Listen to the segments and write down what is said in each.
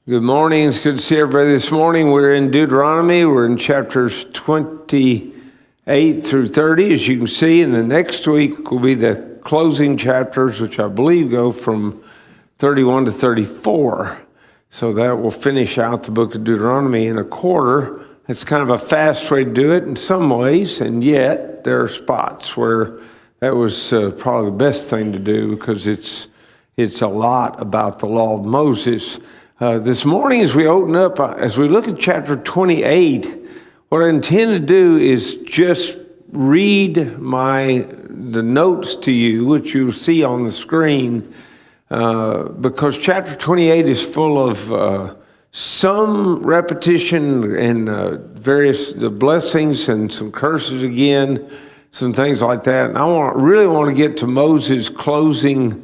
Good morning. It's good to see everybody this morning. We're in Deuteronomy. We're in chapters 28 through 30, as you can see. And the next week will be the closing chapters, which I believe go from 31 to 34. So that will finish out the book of Deuteronomy in a quarter. It's kind of a fast way to do it in some ways, and yet there are spots where that was probably the best thing to do because it's a lot about the law of Moses. This morning, as we open up, as we look at chapter 28, what I intend to do is just read the notes to you, which you'll see on the screen, because chapter 28 is full of some repetition and the blessings and some curses again, some things like that. And I really want to get to Moses' closing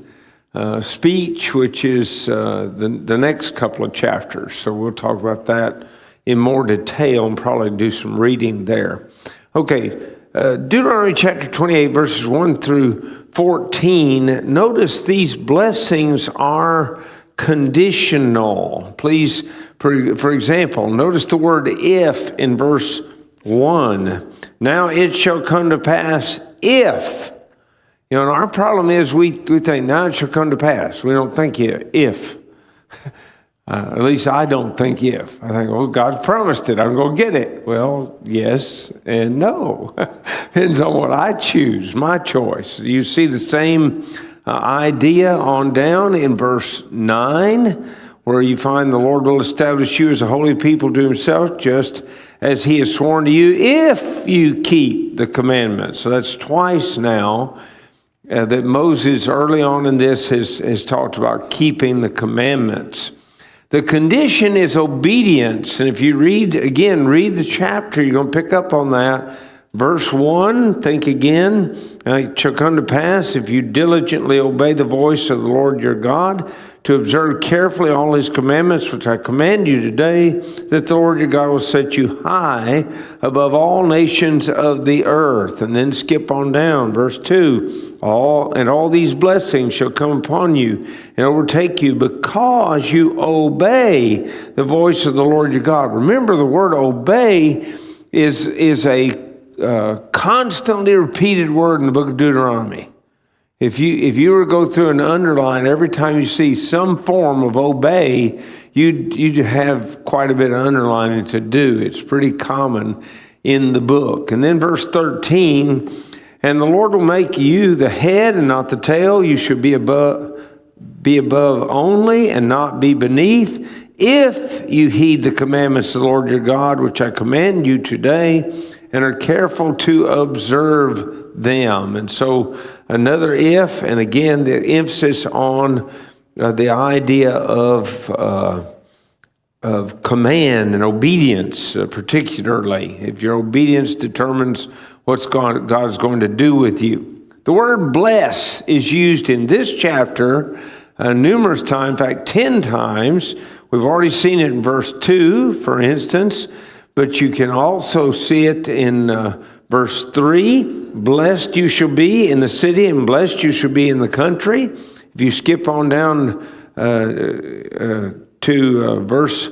speech, which is the next couple of chapters. So we'll talk about that in more detail and probably do some reading there. Okay, Deuteronomy chapter 28, verses 1 through 14. Notice these blessings are conditional. Please, for example, notice the word if in verse 1. Now it shall come to pass if. You know, and our problem is we think, now it shall come to pass. We don't think if. At least I don't think if. I think, well, God promised it. I'm going to get it. Well, yes and no. Depends on what I choose, my choice. You see the same idea on down in verse 9, where you find the Lord will establish you as a holy people to himself, just as he has sworn to you, if you keep the commandments. So that's twice now. That Moses early on in this has talked about keeping the commandments. The condition is obedience. And if you read the chapter, you're going to pick up on that. Verse 1, think again. It shall come to pass if you diligently obey the voice of the Lord your God, to observe carefully all his commandments, which I command you today, that the Lord your God will set you high above all nations of the earth. And then skip on down, verse 2. All these blessings shall come upon you and overtake you because you obey the voice of the Lord your God. Remember, the word obey is a constantly repeated word in the book of Deuteronomy. If you were to go through and underline every time you see some form of obey, you'd have quite a bit of underlining to do. It's pretty common in the book. And then verse 13, and the Lord will make you the head and not the tail. You should be above only and not be beneath, if you heed the commandments of the Lord your God, which I command you today, and are careful to observe them. And so another if, and again, the emphasis on the idea of command and obedience, particularly. If your obedience determines what God is going to do with you. The word bless is used in this chapter numerous times, in fact, 10 times. We've already seen it in verse 2, for instance. But you can also see it in verse 3. Blessed you shall be in the city, and blessed you shall be in the country. If you skip on down to verse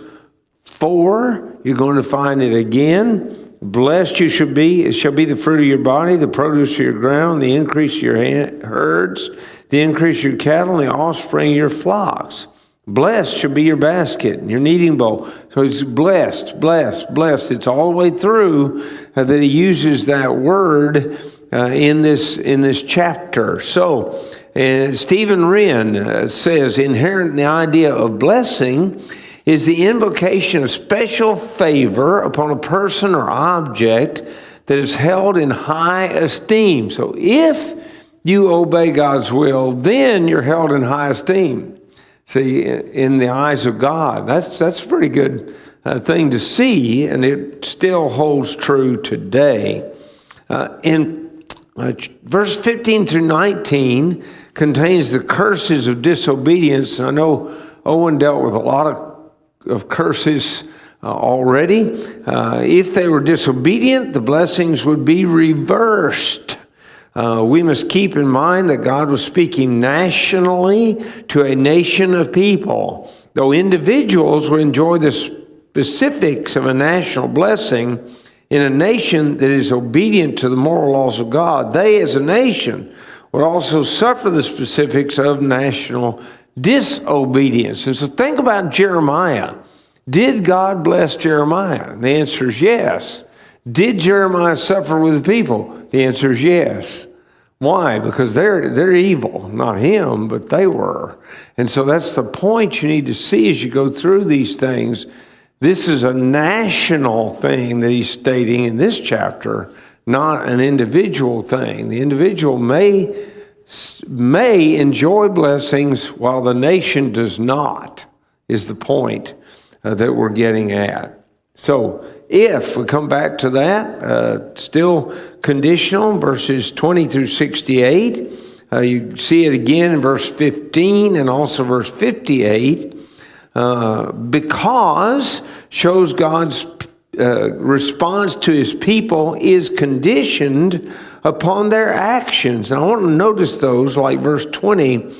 4, you're going to find it again. Blessed you shall be. It shall be the fruit of your body, the produce of your ground, the increase of your herds, the increase of your cattle, and the offspring of your flocks. Blessed shall be your basket and your kneading bowl. So it's blessed, blessed, blessed. It's all the way through that he uses that word in this chapter. So Stephen Wren says, inherent in the idea of blessing is the invocation of special favor upon a person or object that is held in high esteem. So if you obey God's will, then you're held in high esteem. See, in the eyes of God, that's a pretty good thing to see, and it still holds true today. In verse 15 through 19 contains the curses of disobedience. I know Owen dealt with a lot of curses already. If they were disobedient, the blessings would be reversed. We must keep in mind that God was speaking nationally to a nation of people. Though individuals will enjoy the specifics of a national blessing in a nation that is obedient to the moral laws of God, they as a nation would also suffer the specifics of national disobedience. And so think about Jeremiah. Did God bless Jeremiah? The answer is yes. Did Jeremiah suffer with the people? The answer is yes. Why? Because they're evil. Not him, but they were. And so that's the point you need to see as you go through these things. This is a national thing that he's stating in this chapter, not an individual thing. The individual may enjoy blessings while the nation does not, is the point that we're getting at. So if we come back to that, still conditional, verses 20 through 68. You see it again in verse 15 and also verse 58. Because shows God's response to his people is conditioned upon their actions. And I want to notice those, like verse 20.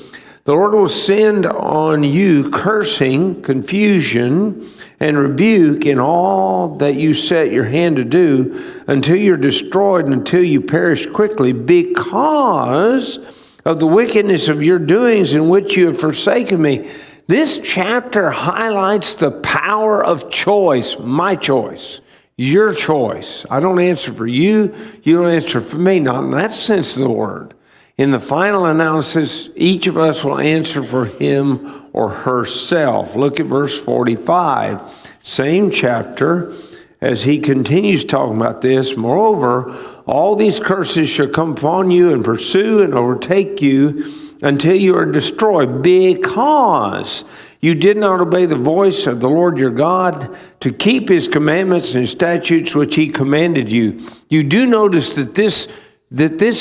The Lord will send on you cursing, confusion, and rebuke in all that you set your hand to do until you're destroyed and until you perish quickly because of the wickedness of your doings in which you have forsaken me. This chapter highlights the power of choice, my choice, your choice. I don't answer for you, you don't answer for me, not in that sense of the word. In the final analysis, each of us will answer for him or herself. Look at verse 45, same chapter, as he continues talking about this. Moreover, all these curses shall come upon you and pursue and overtake you until you are destroyed, because you did not obey the voice of the Lord your God to keep his commandments and his statutes which he commanded you. You do notice that this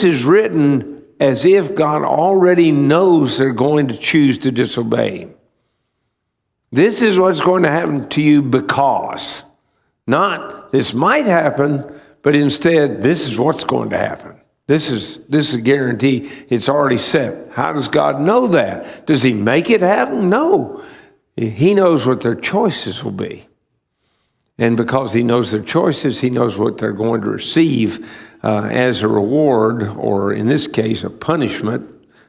is written as if God already knows they're going to choose to disobey him. This is what's going to happen to you because, not this might happen, but instead this is what's going to happen. This is a guarantee. It's already set. How does God know that? Does he make it happen? No. He knows what their choices will be. And because he knows their choices, he knows what they're going to receive as a reward, or in this case, a punishment.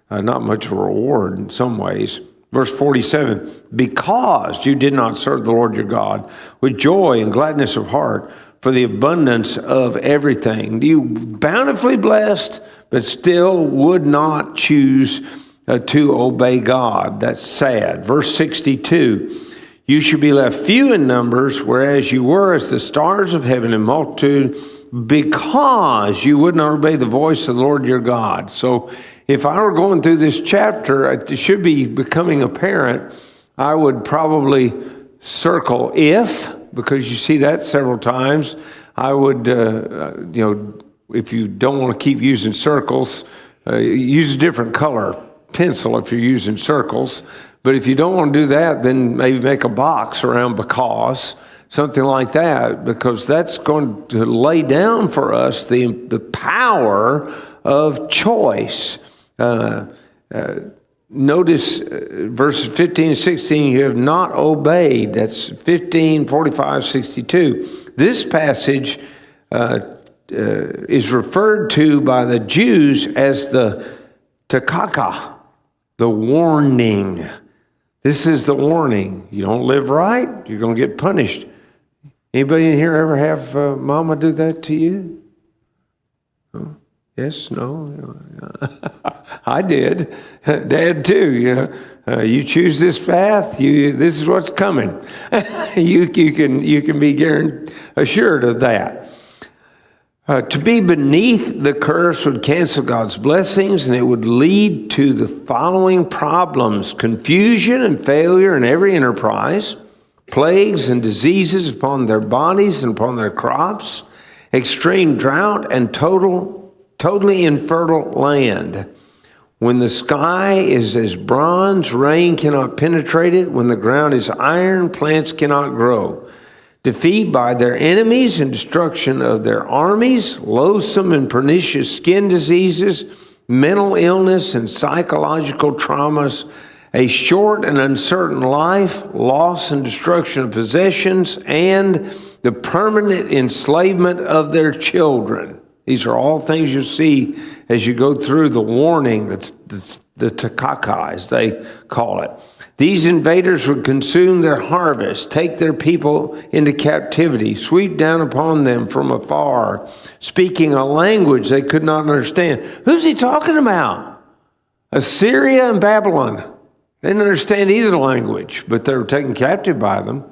Not much of a reward in some ways. Verse 47, because you did not serve the Lord your God with joy and gladness of heart, for the abundance of everything. You bountifully blessed, but still would not choose to obey God. That's sad. Verse 62, you should be left few in numbers, whereas you were as the stars of heaven in multitude, because you would not obey the voice of the Lord your God. So if I were going through this chapter, it should be becoming apparent. I would probably circle if, because you see that several times. I would, if you don't want to keep using circles, use a different color pencil if you're using circles. But if you don't want to do that, then maybe make a box around because, something like that, because that's going to lay down for us the power of choice. Notice verses 15 and 16, you have not obeyed. That's 15, 45, 62. This passage is referred to by the Jews as the takaka, the warning. This is the warning. You don't live right, you're going to get punished. Anybody in here ever have mama do that to you? Huh? Yes, no. I did. Dad too. You choose this path. This is what's coming. you can be assured of that. To be beneath the curse would cancel God's blessings, and it would lead to the following problems: confusion and failure in every enterprise, plagues and diseases upon their bodies and upon their crops, extreme drought, and totally infertile land. When the sky is as bronze, rain cannot penetrate it. When the ground is iron, plants cannot grow. Defeat by their enemies and destruction of their armies, loathsome and pernicious skin diseases, mental illness and psychological traumas, a short and uncertain life, loss and destruction of possessions, and the permanent enslavement of their children. These are all things you see as you go through the warning, the Takakai, as they call it. These invaders would consume their harvest, take their people into captivity, sweep down upon them from afar, speaking a language they could not understand. Who's he talking about? Assyria and Babylon. They didn't understand either language, but they were taken captive by them.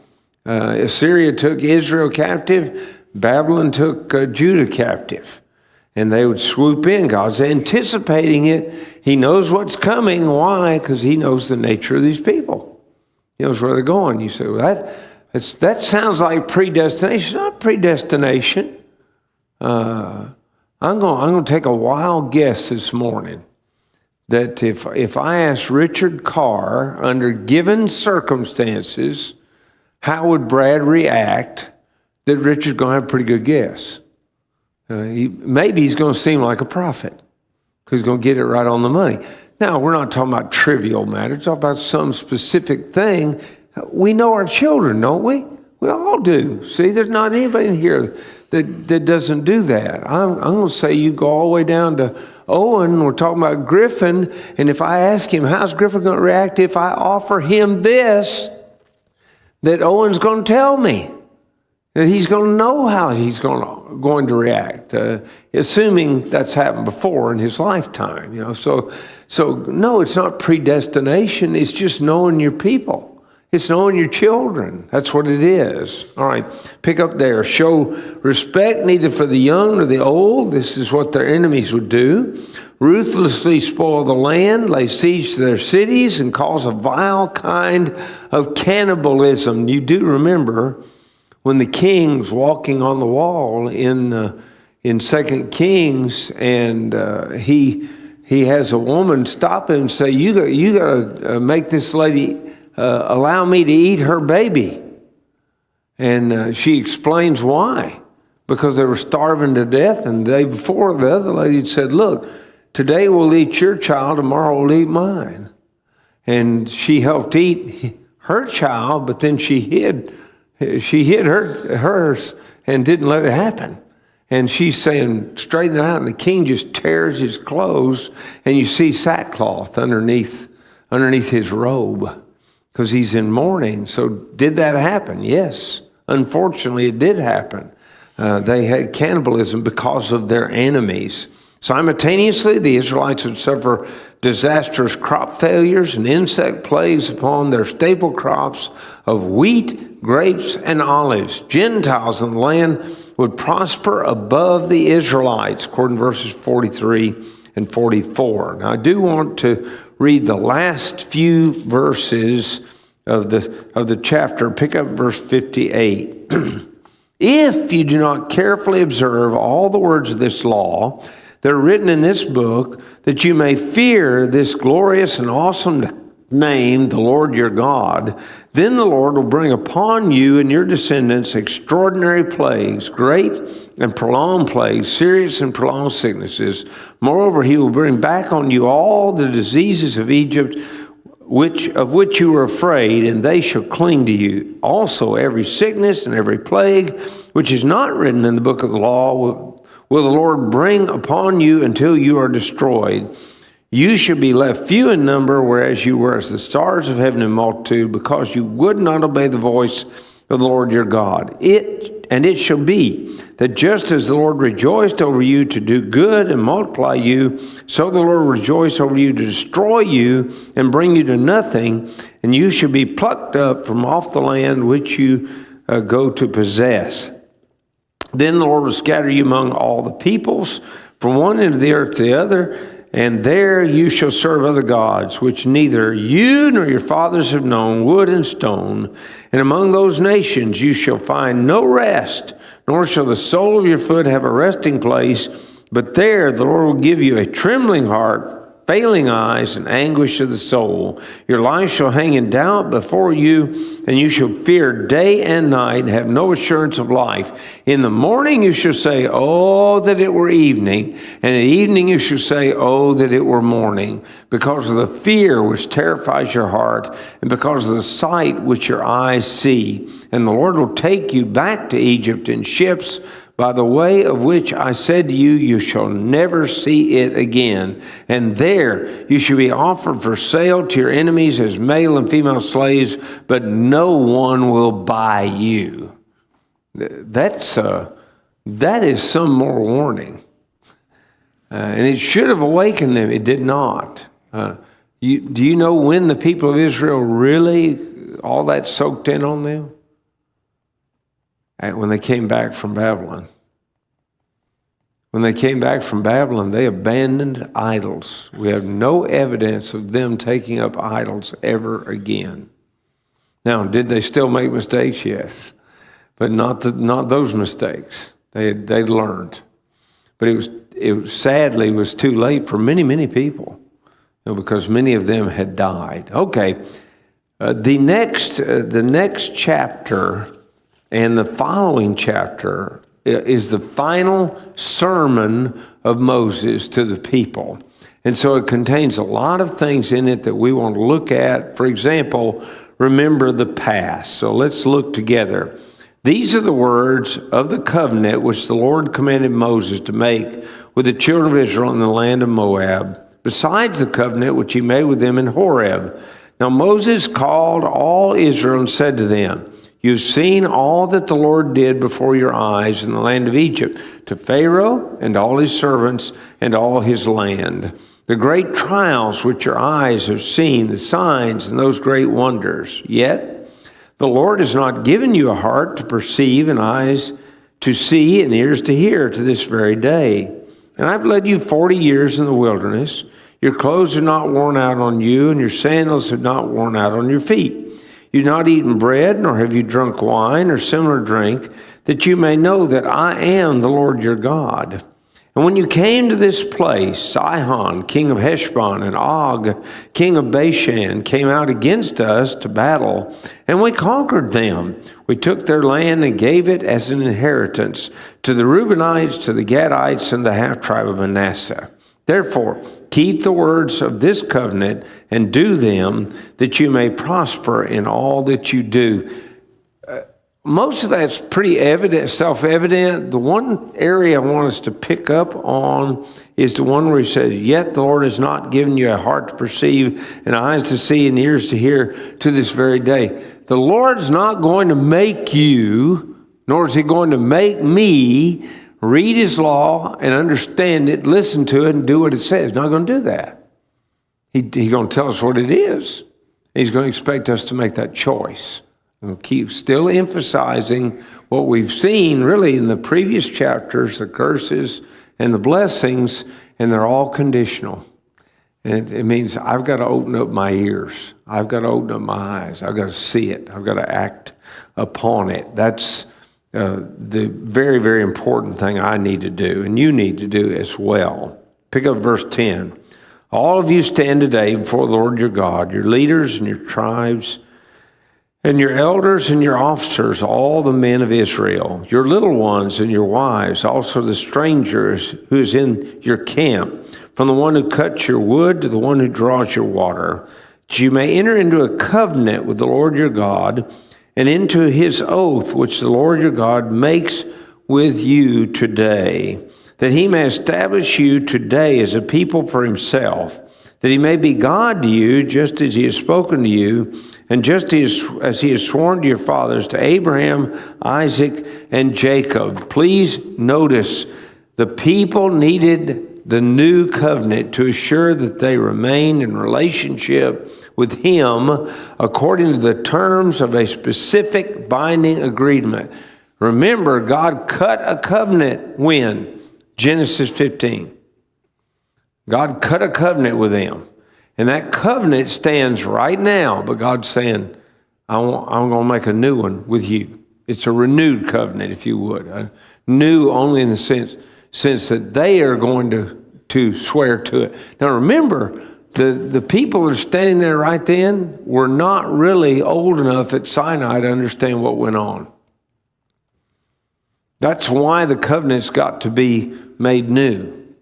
Assyria took Israel captive. Babylon took Judah captive. And they would swoop in. God's anticipating it. He knows what's coming. Why? Because he knows the nature of these people. He knows where they're going. You say, well, that sounds like predestination. It's not predestination. I'm going to take a wild guess this morning that if I asked Richard Carr, under given circumstances, how would Brad react, that Richard's going to have a pretty good guess. Maybe he's going to seem like a prophet because he's going to get it right on the money. Now, we're not talking about trivial matters. We're talking about some specific thing. We know our children, don't we? We all do. See, there's not anybody in here that doesn't do that. I'm going to say you go all the way down to Owen. We're talking about Griffin. And if I ask him, how's Griffin going to react if I offer him this, that Owen's going to tell me? That he's going to know how he's going to react, assuming that's happened before in his lifetime. So no, it's not predestination. It's just knowing your people. It's knowing your children. That's what it is. All right, pick up there. Show respect neither for the young nor the old. This is what their enemies would do. Ruthlessly spoil the land, lay siege to their cities, and cause a vile kind of cannibalism. You do remember when the king's walking on the wall in 2 Kings, and he has a woman stop him and say, you got to make this lady allow me to eat her baby. And she explains why. Because they were starving to death, and the day before the other lady said, look, today we'll eat your child, tomorrow we'll eat mine. And she helped eat her child, but then she hid hers and didn't let it happen. And she's saying, straighten it out. And the king just tears his clothes, and you see sackcloth underneath his robe because he's in mourning. So did that happen? Yes. Unfortunately, it did happen. They had cannibalism because of their enemies. Simultaneously, the Israelites would suffer disastrous crop failures and insect plagues upon their staple crops of wheat, grapes, and olives. Gentiles in the land would prosper above the Israelites, according to verses 43 and 44. Now, I do want to read the last few verses of the chapter. Pick up verse 58. If you do not carefully observe all the words of this law that are written in this book, that you may fear this glorious and awesome name, the Lord your God, then the Lord will bring upon you and your descendants extraordinary plagues, great and prolonged plagues, serious and prolonged sicknesses. Moreover, he will bring back on you all the diseases of Egypt, of which you were afraid, and they shall cling to you. Also, every sickness and every plague, which is not written in the book of the law, will the Lord bring upon you until you are destroyed. You shall be left few in number, whereas you were as the stars of heaven in multitude, because you would not obey the voice of the Lord your God. It shall be that just as the Lord rejoiced over you to do good and multiply you, so the Lord will rejoice over you to destroy you and bring you to nothing, and you shall be plucked up from off the land which you go to possess. Then the Lord will scatter you among all the peoples, from one end of the earth to the other, and there you shall serve other gods, which neither you nor your fathers have known, wood and stone. And among those nations you shall find no rest, nor shall the sole of your foot have a resting place. But there the Lord will give you a trembling heart failing eyes and anguish of the soul. Your life shall hang in doubt before you, and you shall fear day and night and have no assurance of life. In the morning you shall say, oh, that it were evening, and at evening you shall say, oh, that it were morning, because of the fear which terrifies your heart, and because of the sight which your eyes see. And the Lord will take you back to Egypt in ships, by the way of which I said to you, you shall never see it again. And there you shall be offered for sale to your enemies as male and female slaves, but no one will buy you. That is some more warning. And it should have awakened them. It did not. Do you know when the people of Israel really, all that soaked in on them? When they came back from Babylon. When they came back from Babylon, they abandoned idols. We have no evidence of them taking up idols ever again. Now, did they still make mistakes? Yes. But not those mistakes. They learned. But it sadly was too late for many, many people, because many of them had died. Okay, the next chapter and the following chapter is the final sermon of Moses to the people. And so it contains a lot of things in it that we want to look at. For example, remember the past. So let's look together. These are the words of the covenant which the Lord commanded Moses to make with the children of Israel in the land of Moab, besides the covenant which he made with them in Horeb. Now Moses called all Israel and said to them, you've seen all that the Lord did before your eyes in the land of Egypt, to Pharaoh and all his servants and all his land. The great trials which your eyes have seen, the signs and those great wonders. Yet the Lord has not given you a heart to perceive and eyes to see and ears to hear to this very day. And I've led you 40 years in the wilderness. Your clothes are not worn out on you, and your sandals have not worn out on your feet. You've not eaten bread, nor have you drunk wine or similar drink, that you may know that I am the Lord your God. And when you came to this place, Sihon, king of Heshbon, and Og, king of Bashan, came out against us to battle, and we conquered them. We took their land and gave it as an inheritance to the Reubenites, to the Gadites, and the half-tribe of Manasseh. Therefore, keep the words of this covenant and do them, that you may prosper in all that you do. Most of that's pretty evident, self-evident. The one area I want us to pick up on is the one where he says, yet the Lord has not given you a heart to perceive and eyes to see and ears to hear to this very day. The Lord's not going to make you, nor is he going to make me read his law and understand it, listen to it, and do what it says. He's not going to do that. He's going to tell us what it is. He's going to expect us to make that choice. We'll keep still emphasizing what we've seen really in the previous chapters, the curses and the blessings, and they're all conditional. And it means I've got to open up my ears. I've got to open up my eyes. I've got to see it. I've got to act upon it. That's the very, very important thing I need to do, and you need to do as well. Pick up verse 10. All of you stand today before the Lord your God, your leaders and your tribes, and your elders and your officers, all the men of Israel, your little ones and your wives, also the strangers who is in your camp, from the one who cuts your wood to the one who draws your water, that you may enter into a covenant with the Lord your God, and into his oath which the Lord your God makes with you today, that he may establish you today as a people for himself, that he may be God to you, just as he has spoken to you, and just as he has sworn to your fathers, to Abraham, Isaac, and Jacob. Please notice, the people needed the new covenant to assure that they remain in relationship with him according to the terms of a specific binding agreement. Remember, God cut a covenant when? Genesis 15. God cut a covenant with them. And that covenant stands right now, but God's saying, I'm going to make a new one with you. It's a renewed covenant, if you would. New only in the sense that they are going to swear to it. Now remember, the people that are standing there right then were not really old enough at Sinai to understand what went on. That's why the covenant's got to be made new,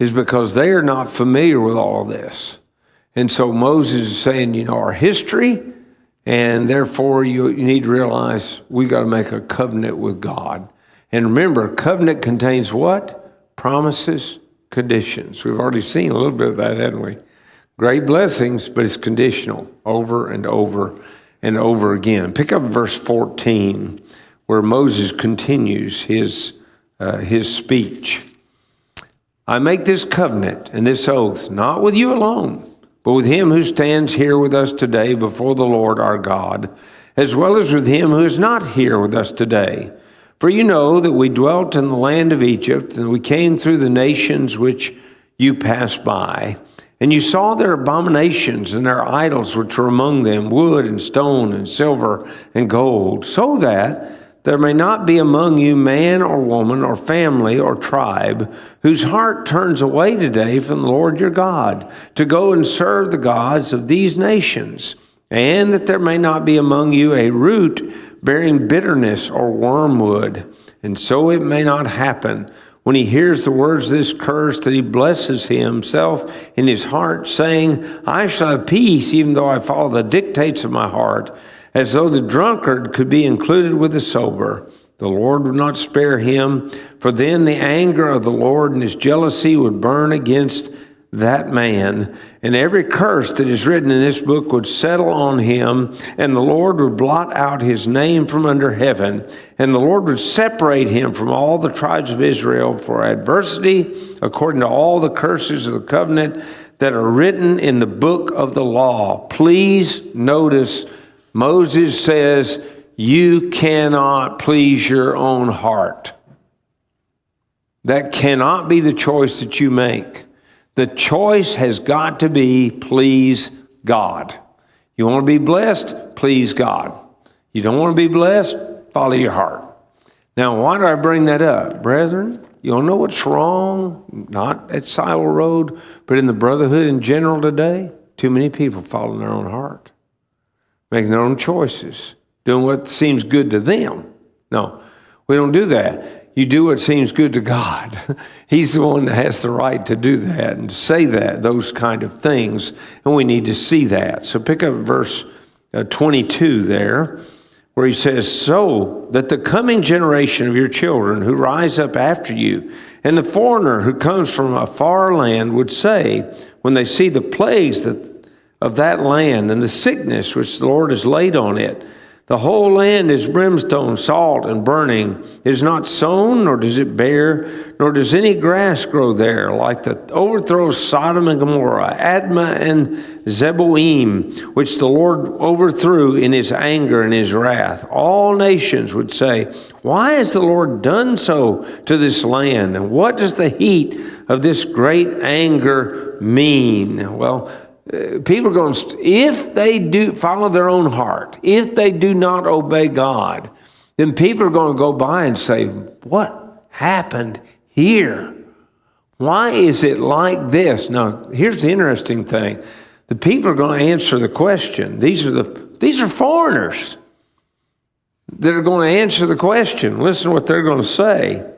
is because they are not familiar with all of this. And so Moses is saying, our history, and therefore you need to realize we got to make a covenant with God. And remember, covenant contains what? Promises, conditions. We've already seen a little bit of that, haven't we? Great blessings, but it's conditional over and over and over again. Pick up verse 14, where Moses continues his speech. I make this covenant and this oath, not with you alone, but with him who stands here with us today before the Lord our God, as well as with him who is not here with us today. For you know that we dwelt in the land of Egypt, and we came through the nations which you passed by. And you saw their abominations and their idols which were among them, wood and stone and silver and gold, so that there may not be among you man or woman or family or tribe whose heart turns away today from the Lord your God to go and serve the gods of these nations, and that there may not be among you a root bearing bitterness or wormwood. And so it may not happen when he hears the words of this curse that he blesses himself in his heart, saying, I shall have peace even though I follow the dictates of my heart, as though the drunkard could be included with the sober. The Lord would not spare him, for then the anger of the Lord and his jealousy would burn against that man, and every curse that is written in this book would settle on him, and the Lord would blot out his name from under heaven, and the Lord would separate him from all the tribes of Israel for adversity, according to all the curses of the covenant that are written in the book of the law. Please notice, Moses says, you cannot please your own heart. That cannot be the choice that you make. The choice has got to be please God. You want to be blessed? Please God. You don't want to be blessed? Follow your heart. Now, why do I bring that up? Brethren, you don't know what's wrong, not at Silo Road, but in the brotherhood in general today? Too many people following their own heart, making their own choices, doing what seems good to them. No, we don't do that. You do what seems good to God. He's the one that has the right to do that and to say that, those kind of things, and we need to see that. So pick up verse 22 there, where he says, so that the coming generation of your children who rise up after you, and the foreigner who comes from a far land would say, when they see the plagues of that land and the sickness which the Lord has laid on it, the whole land is brimstone, salt, and burning. It is not sown, nor does it bear, nor does any grass grow there, like the overthrow of Sodom and Gomorrah, Admah and Zeboim, which the Lord overthrew in his anger and his wrath. All nations would say, why has the Lord done so to this land? And what does the heat of this great anger mean? Well, people are going to, if they do follow their own heart, if they do not obey God, then people are going to go by and say, what happened here? Why is it like this? Now, here's the interesting thing. The people are going to answer the question. These are foreigners that are going to answer the question. Listen to what they're going to say.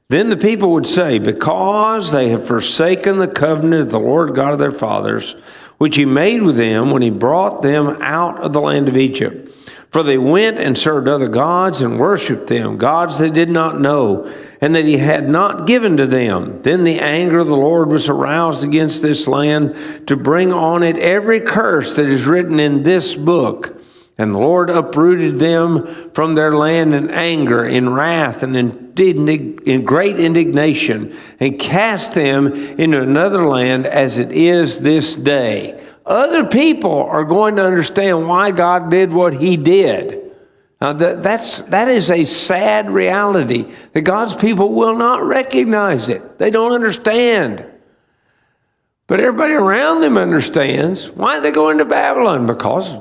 Then the people would say, because they have forsaken the covenant of the Lord God of their fathers, which he made with them when he brought them out of the land of Egypt. For they went and served other gods and worshipped them, gods they did not know, and that he had not given to them. Then the anger of the Lord was aroused against this land to bring on it every curse that is written in this book. And the Lord uprooted them from their land in anger, in wrath, and in great indignation, and cast them into another land as it is this day. Other people are going to understand why God did what he did. Now that is a sad reality, that God's people will not recognize it. They don't understand. But everybody around them understands. Why did they go into Babylon? Because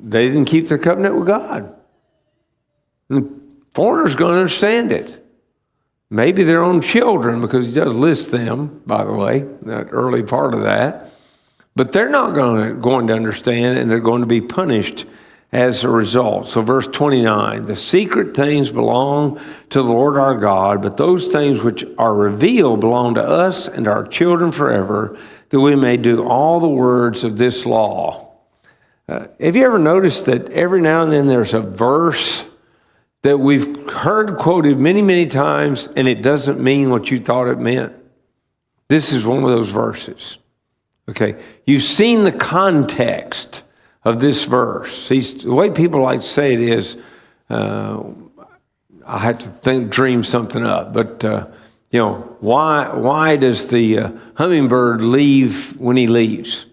they didn't keep their covenant with God. And foreigners are going to understand it. maybe their own children, because he does list them, by the way, that early part of that. But they're not going to understand, and they're going to be punished as a result. So verse 29, the secret things belong to the Lord our God, but those things which are revealed belong to us and our children forever, that we may do all the words of this law. Have you ever noticed that every now and then there's a verse that we've heard quoted many, many times, and it doesn't mean what you thought it meant? This is one of those verses. Okay, you've seen the context of this verse. See, the way people like to say it is, I have to dream something up, but why does the hummingbird leave when he leaves?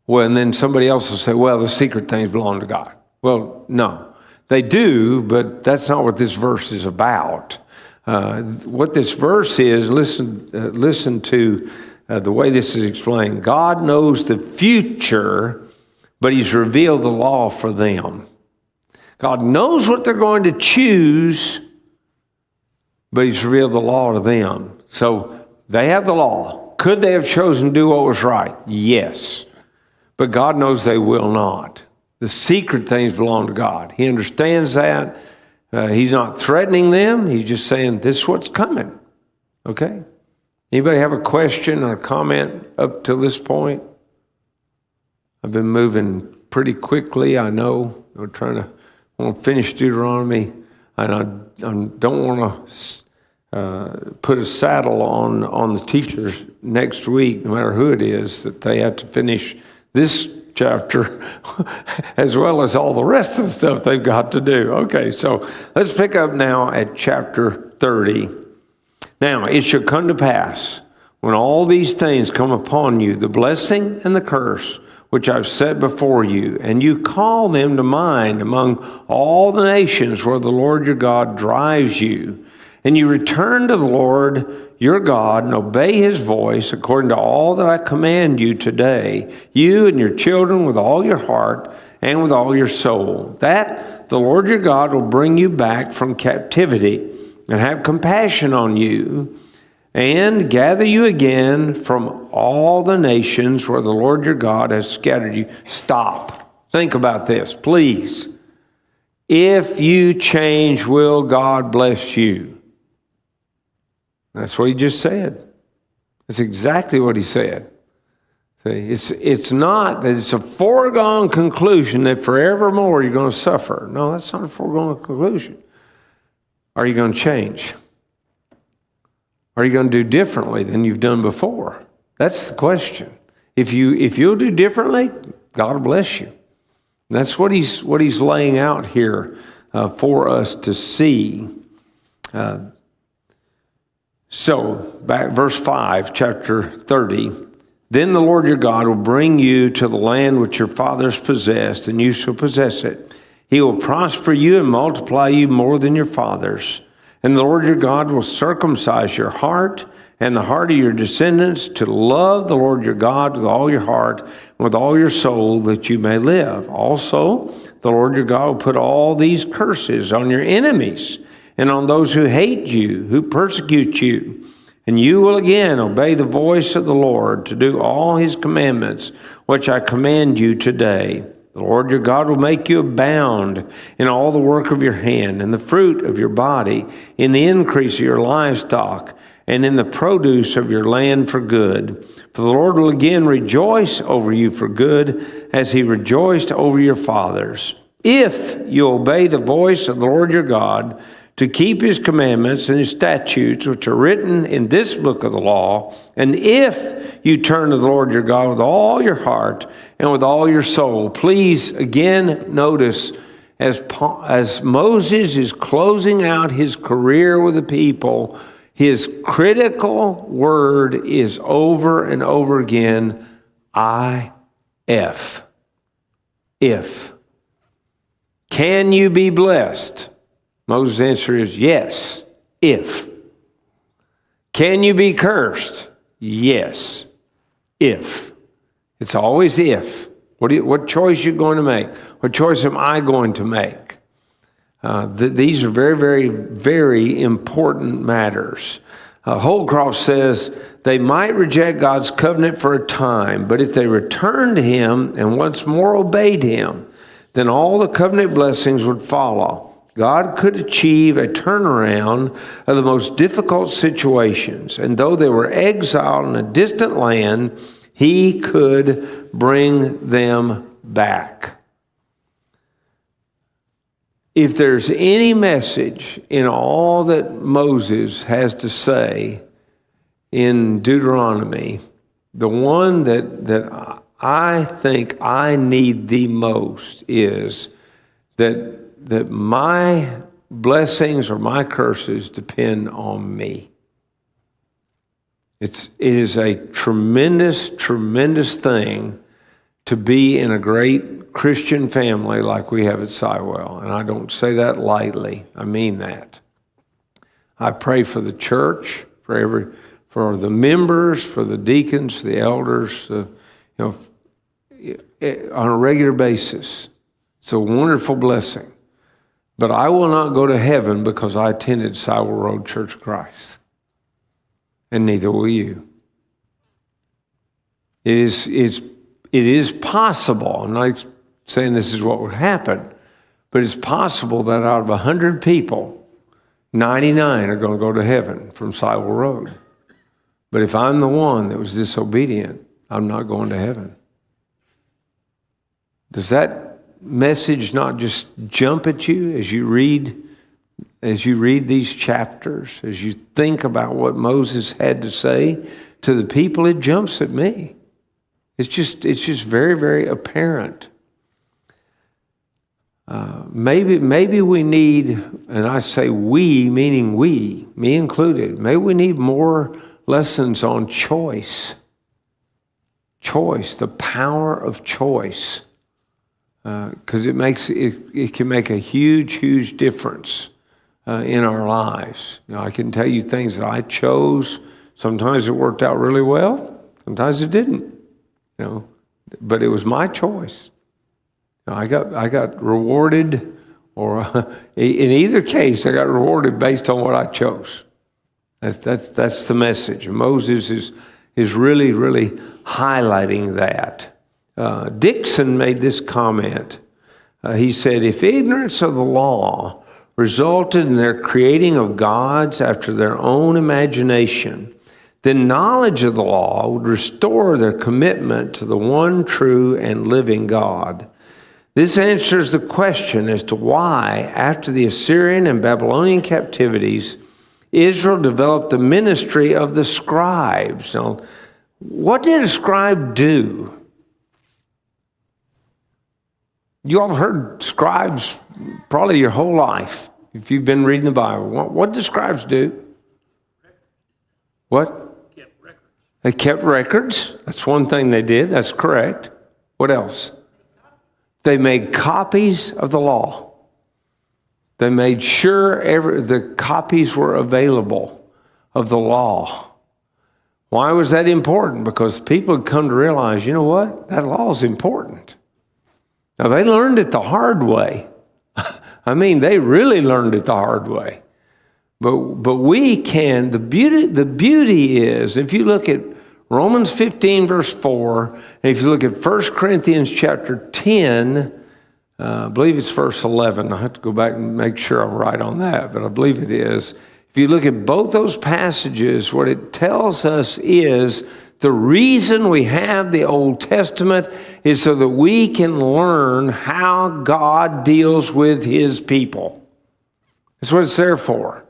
Well, and then somebody else will say, well, the secret things belong to God. Well, no, they do, but that's not what this verse is about. What this verse is, listen to the way this is explained. God knows the future, but he's revealed the law for them. God knows what they're going to choose, but he's revealed the law to them. So they have the law. Could they have chosen to do what was right? Yes. But God knows they will not. The secret things belong to God. He understands that. He's not threatening them. He's just saying, this is what's coming. Okay? Anybody have a question or comment up to this point? I've been moving pretty quickly. I know we're want to finish Deuteronomy, and I don't want to put a saddle on the teachers next week, no matter who it is, that they have to finish this chapter as well as all the rest of the stuff they've got to do. Okay, so let's pick up now at chapter 30. Now, it shall come to pass, when all these things come upon you, the blessing and the curse, which I've set before you, and you call them to mind among all the nations where the Lord your God drives you, and you return to the Lord your God and obey his voice according to all that I command you today, you and your children with all your heart and with all your soul, that the Lord your God will bring you back from captivity and have compassion on you, and gather you again from all the nations where the Lord your God has scattered you. Stop. Think about this, please. If you change, will God bless you? That's what he just said. That's exactly what he said. See, it's not that it's a foregone conclusion that forevermore you're going to suffer. No, that's not a foregone conclusion. Are you going to change? Are you going to do differently than you've done before? That's the question. If you'll do differently, God will bless you. And that's what he's laying out here for us to see. So, back verse 5, chapter 30. Then the Lord your God will bring you to the land which your fathers possessed, and you shall possess it. He will prosper you and multiply you more than your fathers. And the Lord your God will circumcise your heart and the heart of your descendants to love the Lord your God with all your heart and with all your soul, that you may live. Also, the Lord your God will put all these curses on your enemies and on those who hate you, who persecute you. And you will again obey the voice of the Lord to do all his commandments, which I command you today. The Lord your God will make you abound in all the work of your hand, in the fruit of your body, in the increase of your livestock, and in the produce of your land for good. For the Lord will again rejoice over you for good, as he rejoiced over your fathers. If you obey the voice of the Lord your God, to keep his commandments and his statutes, which are written in this book of the law, and if you turn to the Lord your God with all your heart and with all your soul. Please, again, notice, as Moses is closing out his career with the people, his critical word is over and over again, if. If. Can you be blessed? Moses' answer is yes, if. Can you be cursed? Yes, if. It's always if. What choice are you going to make? What choice am I going to make? These are very, very, very important matters. Holcroft says, they might reject God's covenant for a time, but if they returned to him and once more obeyed him, then all the covenant blessings would follow. God could achieve a turnaround of the most difficult situations, and though they were exiled in a distant land, he could bring them back. If there's any message in all that Moses has to say in Deuteronomy, the one that I think I need the most is that my blessings or my curses depend on me. It is a tremendous, tremendous thing to be in a great Christian family like we have at Sywell. And I don't say that lightly. I mean that. I pray for the church, for the members, for the deacons, the elders, on a regular basis. It's a wonderful blessing. But I will not go to heaven because I attended Sywell Road Church of Christ. And neither will you. It is possible, I'm not saying this is what would happen, but it's possible that out of 100 people, 99 are going to go to heaven from Sywell Road. But if I'm the one that was disobedient, I'm not going to heaven. Does that message not just jump at you as you read these chapters, as you think about what Moses had to say to the people? It jumps at me. It's just very, very apparent. Maybe we need, and I say we, meaning we, me included, maybe we need more lessons on choice. Choice, the power of choice. Because it can make a huge, huge difference in our lives. I can tell you things that I chose. Sometimes it worked out really well. Sometimes it didn't. But it was my choice. I got rewarded, or in either case, I got rewarded based on what I chose. That's the message. Moses is really, really highlighting that. Dixon made this comment. He said, if ignorance of the law resulted in their creating of gods after their own imagination, then knowledge of the law would restore their commitment to the one true and living God. This answers the question as to why, after the Assyrian and Babylonian captivities, Israel developed the ministry of the scribes. Now, what did a scribe do? You all have heard scribes probably your whole life, if you've been reading the Bible. What do scribes do? What? They kept records. That's one thing they did. That's correct. What else? They made copies of the law. They made sure the copies were available of the law. Why was that important? Because people had come to realize, you know what? That law is important. Now, they learned it the hard way. I mean, they really learned it the hard way. But we can, the beauty is, if you look at Romans 15, verse 4, and if you look at 1 Corinthians chapter 10, I believe it's verse 11. I have to go back and make sure I'm right on that, but I believe it is. If you look at both those passages, what it tells us is the reason we have the Old Testament is so that we can learn how God deals with his people. That's what it's there for.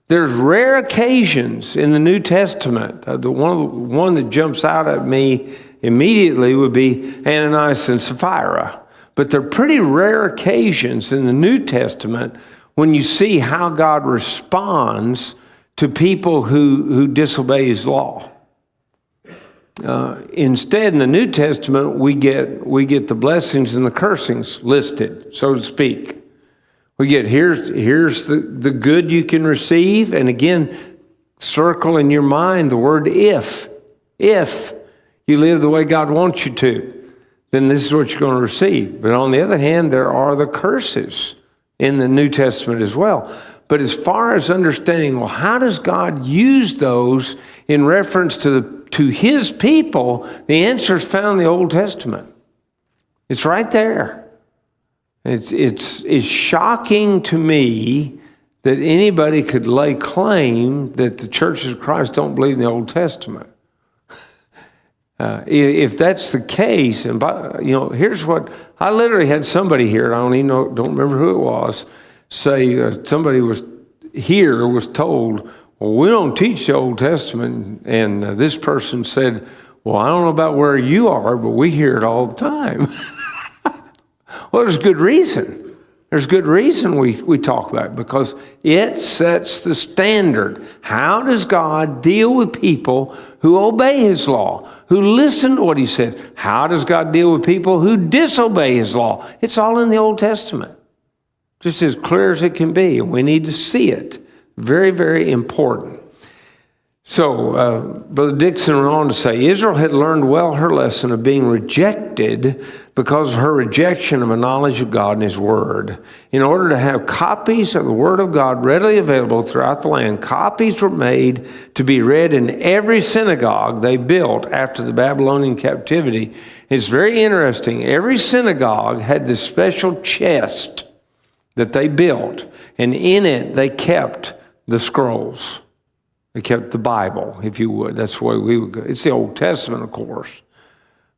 There's rare occasions in the New Testament. The one that jumps out at me immediately would be Ananias and Sapphira. But they're pretty rare occasions in the New Testament when you see how God responds to people who disobey his law. Instead, in the New Testament, we get the blessings and the cursings listed, so to speak. We get here's the good you can receive, and again, circle in your mind the word if. If you live the way God wants you to, then this is what you're going to receive. But on the other hand, there are the curses in the New Testament as well. But as far as understanding, well, how does God use those in reference to his people? The answer is found in the Old Testament. It's right there. It's shocking to me that anybody could lay claim that the churches of Christ don't believe in the Old Testament. If that's the case, and here's what I literally had somebody here. I don't remember who it was. Say somebody was told, well, we don't teach the Old Testament, and this person said, well, I don't know about where you are, but we hear it all the time. Well, there's good reason. There's good reason we talk about it, because it sets the standard. How does God deal with people who obey his law, who listen to what he said? How does God deal with people who disobey his law? It's all in the Old Testament, just as clear as it can be, and we need to see it. Very, very important. So, Brother Dixon went on to say, Israel had learned well her lesson of being rejected because of her rejection of a knowledge of God and his word. In order to have copies of the word of God readily available throughout the land, copies were made to be read in every synagogue they built after the Babylonian captivity. It's very interesting. Every synagogue had this special chest that they built, and in it they kept the scrolls. They kept the Bible, if you would. That's the way we would go. It's the Old Testament, of course.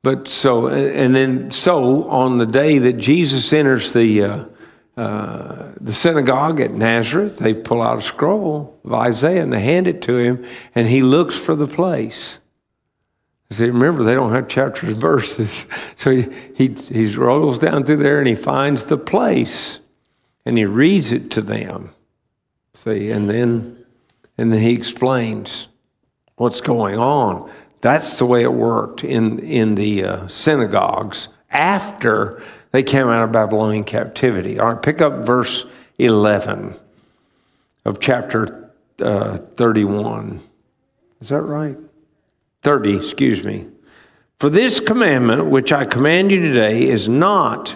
But so on the day that Jesus enters the synagogue at Nazareth, they pull out a scroll of Isaiah and they hand it to him, and he looks for the place. See, remember, they don't have chapters and verses. So he rolls down through there and he finds the place, and he reads it to them. See, and then he explains what's going on. That's the way it worked in the synagogues after they came out of Babylonian captivity. All right, pick up verse 11 of chapter 31. Is that right? 30, excuse me. For this commandment which I command you today is not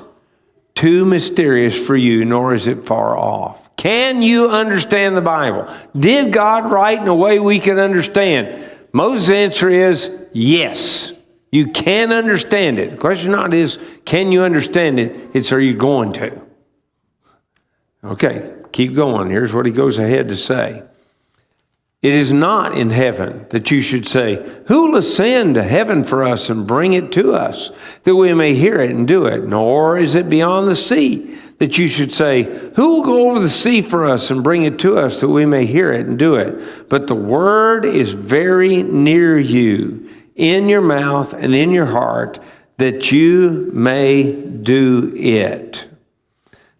too mysterious for you, nor is it far off. Can you understand the Bible? Did God write in a way we can understand? Moses' answer is yes. You can understand it. The question not is, can you understand it? It's, are you going to? Okay, keep going. Here's what he goes ahead to say. It is not in heaven that you should say, who will ascend to heaven for us and bring it to us, that we may hear it and do it? Nor is it beyond the sea that you should say, who will go over the sea for us and bring it to us, that we may hear it and do it? But the word is very near you, in your mouth and in your heart, that you may do it.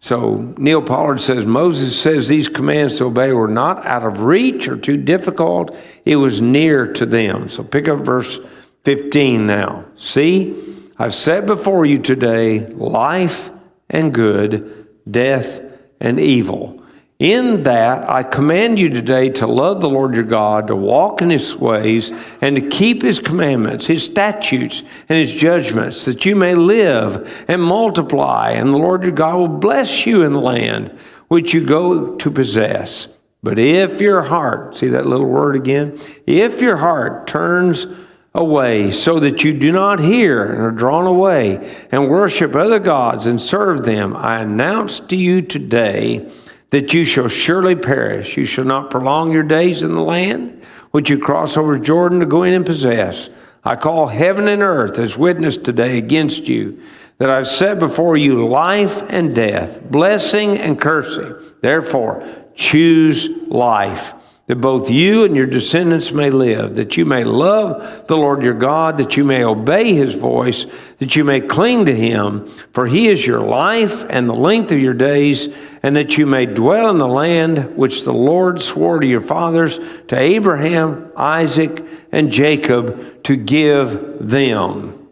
So Neil Pollard says, Moses says these commands to obey were not out of reach or too difficult. It was near to them. So pick up verse 15 now. See, I've set before you today life and good, death and evil. In that I command you today to love the Lord your God, to walk in his ways, and to keep his commandments, his statutes, and his judgments, that you may live and multiply, and the Lord your God will bless you in the land which you go to possess. But if your heart, see that little word again? If your heart turns away so that you do not hear and are drawn away and worship other gods and serve them, I announce to you today that you shall surely perish. You shall not prolong your days in the land which you cross over Jordan to go in and possess. I call heaven and earth as witness today against you, that I've set before you life and death, blessing and cursing. Therefore, choose life, that both you and your descendants may live, that you may love the Lord your God, that you may obey his voice, that you may cling to him, for he is your life and the length of your days, and that you may dwell in the land which the Lord swore to your fathers, to Abraham, Isaac, and Jacob, to give them.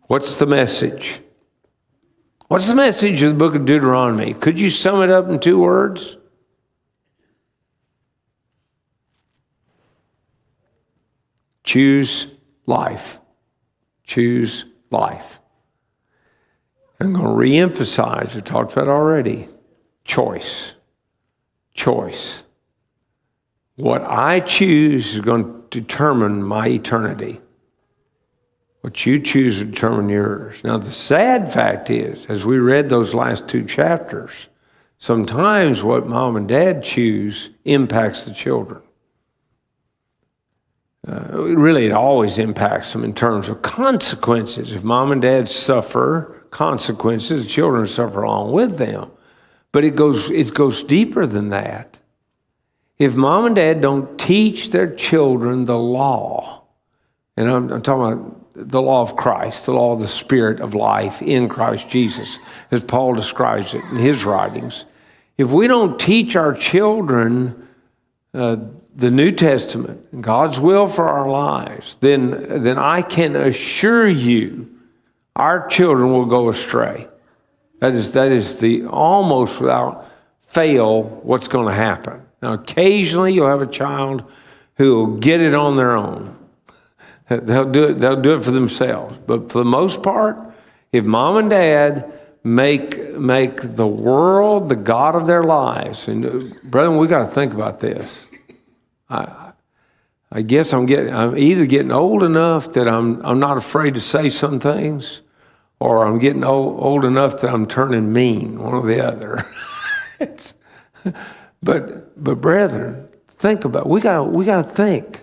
What's the message? What's the message of the book of Deuteronomy? Could you sum it up in 2 words? Choose life. Choose life. I'm going to reemphasize, we talked about it already. choice. Choice. What I choose is going to determine my eternity. What you choose will determine yours. Now, the sad fact is, as we read those last 2 chapters, sometimes what mom and dad choose impacts the children. Really, it always impacts them in terms of consequences. If mom and dad suffer consequences, the children suffer along with them. But it goes deeper than that. If mom and dad don't teach their children the law, and I'm talking about the law of Christ, the law of the Spirit of life in Christ Jesus, as Paul describes it in his writings. If we don't teach our children the New Testament, God's will for our lives, then I can assure you our children will go astray. That is the almost without fail what's going to happen. Now, occasionally you'll have a child who will get it on their own. They'll do it for themselves. But for the most part, if mom and dad make the world the God of their lives, and brethren, we got to think about this. I guess I'm either getting old enough that I'm not afraid to say some things, or I'm getting old enough that I'm turning mean, one or the other. But brethren, think about it. We got to think.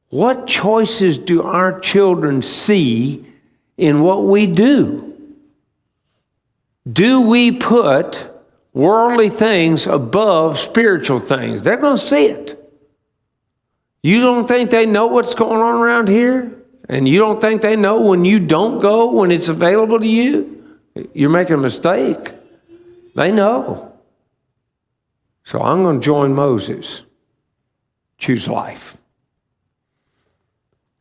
What choices do our children see in what we do? Do we put worldly things above spiritual things? They're going to see it. You don't think they know what's going on around here? And you don't think they know when you don't go, when it's available to you? You're making a mistake. They know. So I'm going to join Moses. Choose life.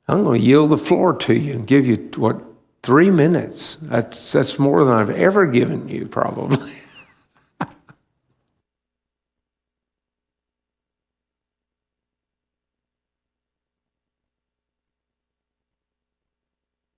I'm going to yield the floor to you and give you, 3 minutes? That's more than I've ever given you, probably.